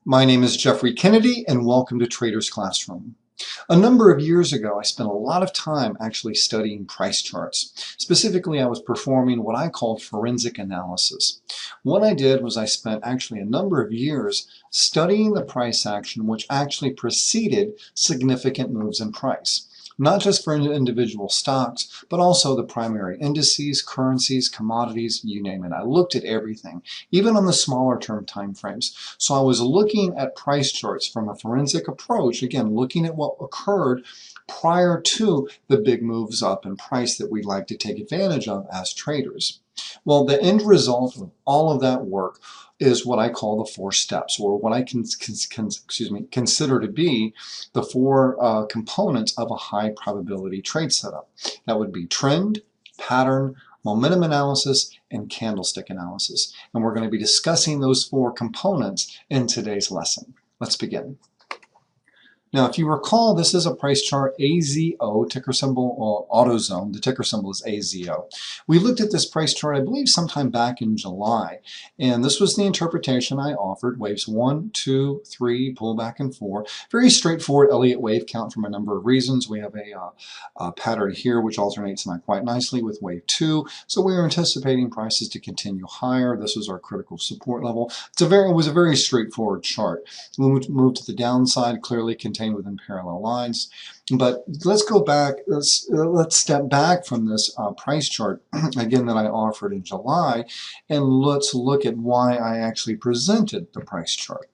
My name is Jeffrey Kennedy, and welcome to Trader's Classroom. A number of years ago, I spent a lot of time actually studying price charts. Specifically, I was performing what I called forensic analysis. What I did was I spent actually a number of years studying the price action which actually preceded significant moves in price. Not just for individual stocks, but also the primary indices, currencies, commodities, you name it. I looked at everything, even on the smaller term time frames. So I was looking at price charts from a forensic approach, again, looking at what occurred prior to the big moves up in price that we like to take advantage of as traders. Well, the end result of all of that work is what I call the four steps, or what I consider to be the four components of a high probability trade setup. That would be trend, pattern, momentum analysis, and candlestick analysis. And we're going to be discussing those four components in today's lesson. Let's begin. Now, if you recall, this is a price chart, AZO, ticker symbol AutoZone. The ticker symbol is AZO. We looked at this price chart, I believe, sometime back in July, and this was the interpretation I offered. Waves 1, 2, 3, pull back and 4. Very straightforward Elliott wave count from a number of reasons. We have a pattern here which alternates not quite nicely with wave 2, so we were anticipating prices to continue higher. This was our critical support level. It was a very straightforward chart. We moved to the downside, clearly contained within parallel lines. But let's go back, let's step back from this price chart again that I offered in July, and let's look at why I actually presented the price chart.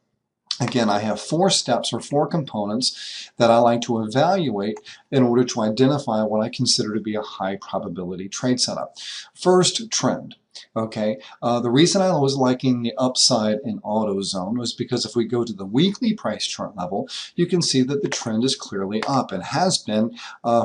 Again, I have four steps or four components that I like to evaluate in order to identify what I consider to be a high probability trade setup. First, trend. Okay, the reason I was liking the upside in AutoZone was because if we go to the weekly price chart level, you can see that the trend is clearly up and has been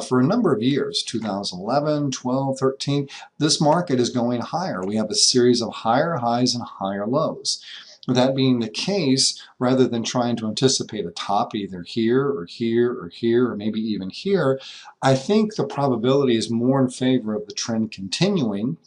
for a number of years, 2011, 12, 13. This market is going higher. We have a series of higher highs and higher lows. That being the case, rather than trying to anticipate a top either here or here or here or maybe even here, I think the probability is more in favor of the trend continuing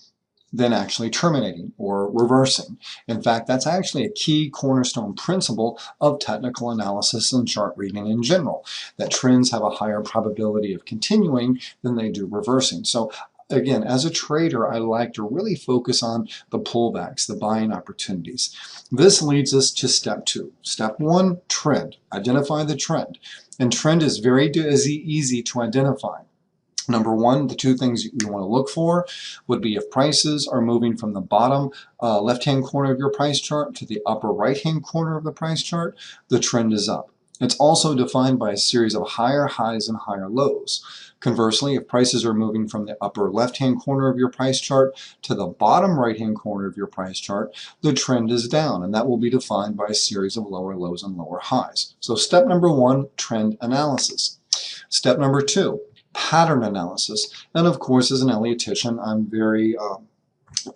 than actually terminating or reversing. In fact, that's actually a key cornerstone principle of technical analysis and chart reading in general, that trends have a higher probability of continuing than they do reversing. So again, as a trader, I like to really focus on the pullbacks, the buying opportunities. This leads us to step 2. Step 1, trend. Identify the trend. And trend is very easy to identify. Number one, the two things you want to look for would be if prices are moving from the bottom left-hand corner of your price chart to the upper right-hand corner of the price chart, the trend is up. It's also defined by a series of higher highs and higher lows. Conversely, if prices are moving from the upper left-hand corner of your price chart to the bottom right-hand corner of your price chart, the trend is down, and that will be defined by a series of lower lows and lower highs. So step number 1, trend analysis. Step number 2, pattern analysis. And of course, as an Elliottician, I'm very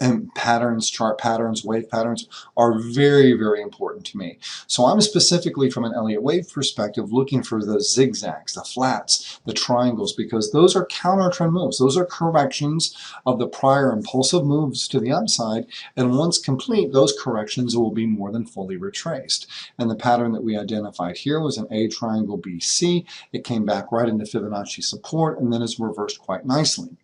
and patterns, chart patterns, wave patterns are very, very important to me. So I'm specifically from an Elliott wave perspective looking for the zigzags, the flats, the triangles, because those are counter trend moves. Those are corrections of the prior impulsive moves to the upside, and once complete, those corrections will be more than fully retraced. And the pattern that we identified here was an A triangle BC. It came back right into Fibonacci support and then is reversed quite nicely.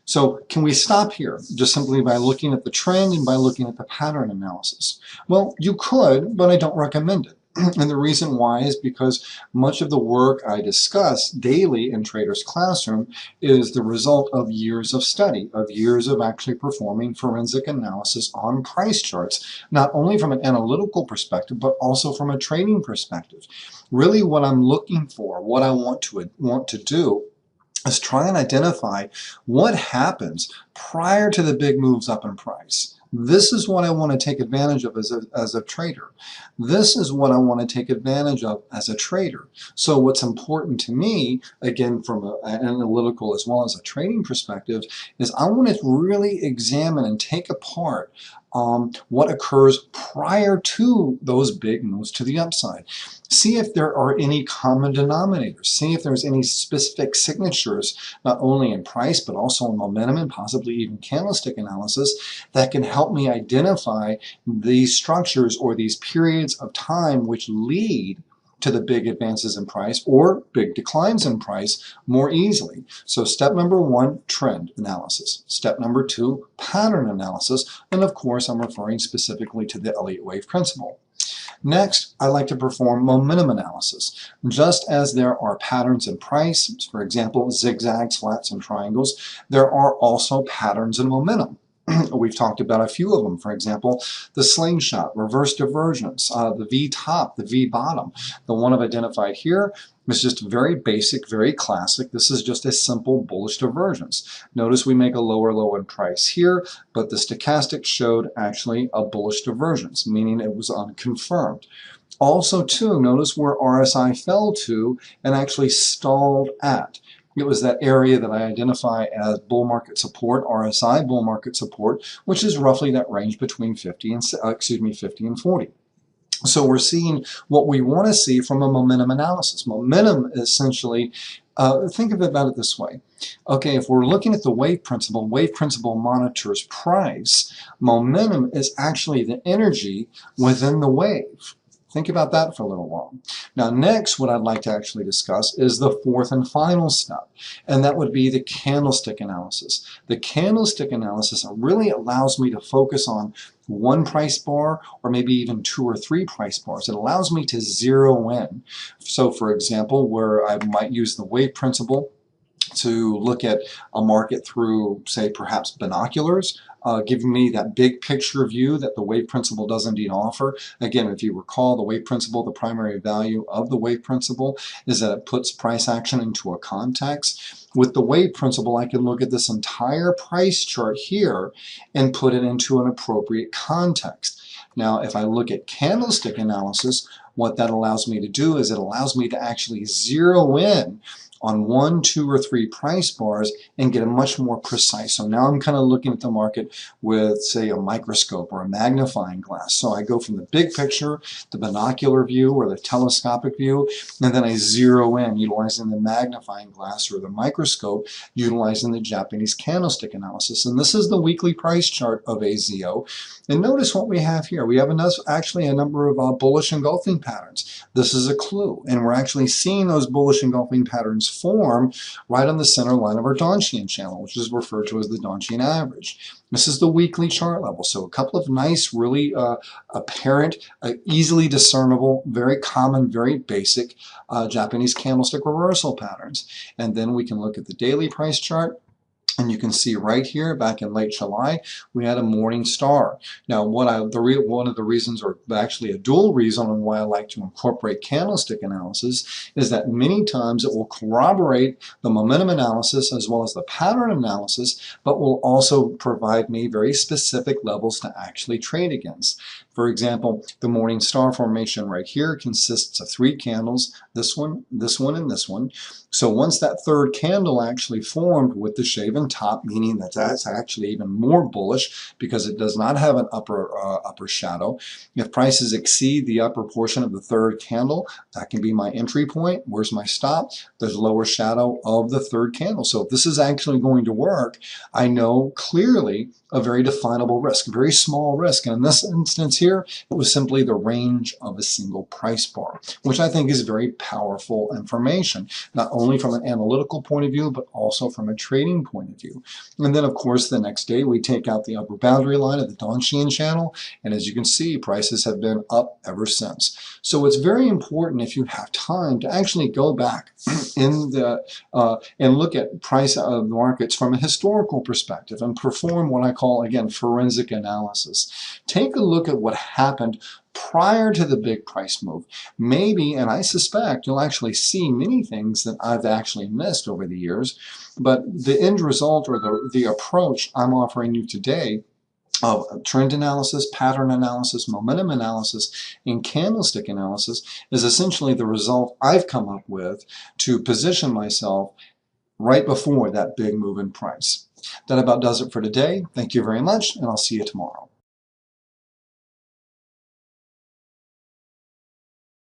So can we stop here just simply by looking at the trend and by looking at the pattern analysis? Well, you could, but I don't recommend it. And the reason why is because much of the work I discuss daily in Trader's Classroom is the result of years of study, of years of actually performing forensic analysis on price charts, not only from an analytical perspective, but also from a trading perspective. Really what I'm looking for, what I want to do is try and identify what happens prior to the big moves up in price. This is what I want to take advantage of as a trader. This is what I want to take advantage of as a trader. So what's important to me, again, from an analytical as well as a trading perspective, is I want to really examine and take apart what occurs prior to those big moves to the upside. See if there are any common denominators. See if there's any specific signatures, not only in price, but also in momentum and possibly even candlestick analysis, that can help me identify these structures or these periods of time which lead to the big advances in price or big declines in price more easily. So step number one, trend analysis. Step number two, pattern analysis. And of course, I'm referring specifically to the Elliott wave principle. Next, I like to perform momentum analysis. Just as there are patterns in price, for example, zigzags, flats, and triangles, there are also patterns in momentum. We've talked about a few of them. For example, the slingshot, reverse divergence, the V top, the V bottom. The one I've identified here is just very basic, very classic. This is just a simple bullish divergence. Notice we make a lower low in price here, but the stochastic showed actually a bullish divergence, meaning it was unconfirmed. Also, too, notice where RSI fell to and actually stalled at. It was that area that I identify as bull market support, RSI bull market support, which is roughly that range between 50 and 40. So we're seeing what we want to see from a momentum analysis. Momentum essentially, think of it about it this way. Okay, if we're looking at the wave principle monitors price. Momentum is actually the energy within the wave. Think about that for a little while. Now next, what I'd like to actually discuss is the fourth and final step, and that would be the candlestick analysis. The candlestick analysis really allows me to focus on one price bar or maybe even two or three price bars. It allows me to zero in. So for example, where I might use the wave principle to look at a market through, say, perhaps binoculars, giving me that big picture view that the wave principle does indeed offer. Again, if you recall, the wave principle, the primary value of the wave principle is that it puts price action into a context. With the wave principle, I can look at this entire price chart here and put it into an appropriate context. Now, if I look at candlestick analysis, what that allows me to do is it allows me to actually zero in on one, two, or three price bars and get a much more precise. So now I'm kind of looking at the market with, say, a microscope or a magnifying glass. So I go from the big picture, the binocular view or the telescopic view, and then I zero in utilizing the magnifying glass or the microscope, utilizing the Japanese candlestick analysis. And this is the weekly price chart of AZO. And notice what we have here. We have actually a number of bullish engulfing patterns. This is a clue, and we're actually seeing those bullish engulfing patterns form right on the center line of our Donchian channel, which is referred to as the Donchian average. This is the weekly chart level. So a couple of nice, really apparent, easily discernible, very common, very basic Japanese candlestick reversal patterns. And then we can look at the daily price chart. And you can see right here, back in late July, we had a morning star. Now, one of the reasons, or actually a dual reason on why I like to incorporate candlestick analysis, is that many times it will corroborate the momentum analysis as well as the pattern analysis, but will also provide me very specific levels to actually trade against. For example, the morning star formation right here consists of three candles, this one, and this one. So once that third candle actually formed with the shaven top, meaning that that's actually even more bullish because it does not have an upper shadow. If prices exceed the upper portion of the third candle, that can be my entry point. Where's my stop? There's lower shadow of the third candle. So if this is actually going to work, I know clearly a very definable risk, a very small risk. And in this instance here, it was simply the range of a single price bar, which I think is very powerful information, not only from an analytical point of view, but also from a trading point of view. And then, of course, the next day we take out the upper boundary line of the Donchian channel, and as you can see, prices have been up ever since. So it's very important, if you have time, to actually go back in and look at price of the markets from a historical perspective and perform what I call, again, forensic analysis. Take a look at what happened prior to the big price move. Maybe, and I suspect, you'll actually see many things that I've actually missed over the years, but the end result or the approach I'm offering you today of trend analysis, pattern analysis, momentum analysis, and candlestick analysis is essentially the result I've come up with to position myself right before that big move in price. That about does it for today. Thank you very much, and I'll see you tomorrow.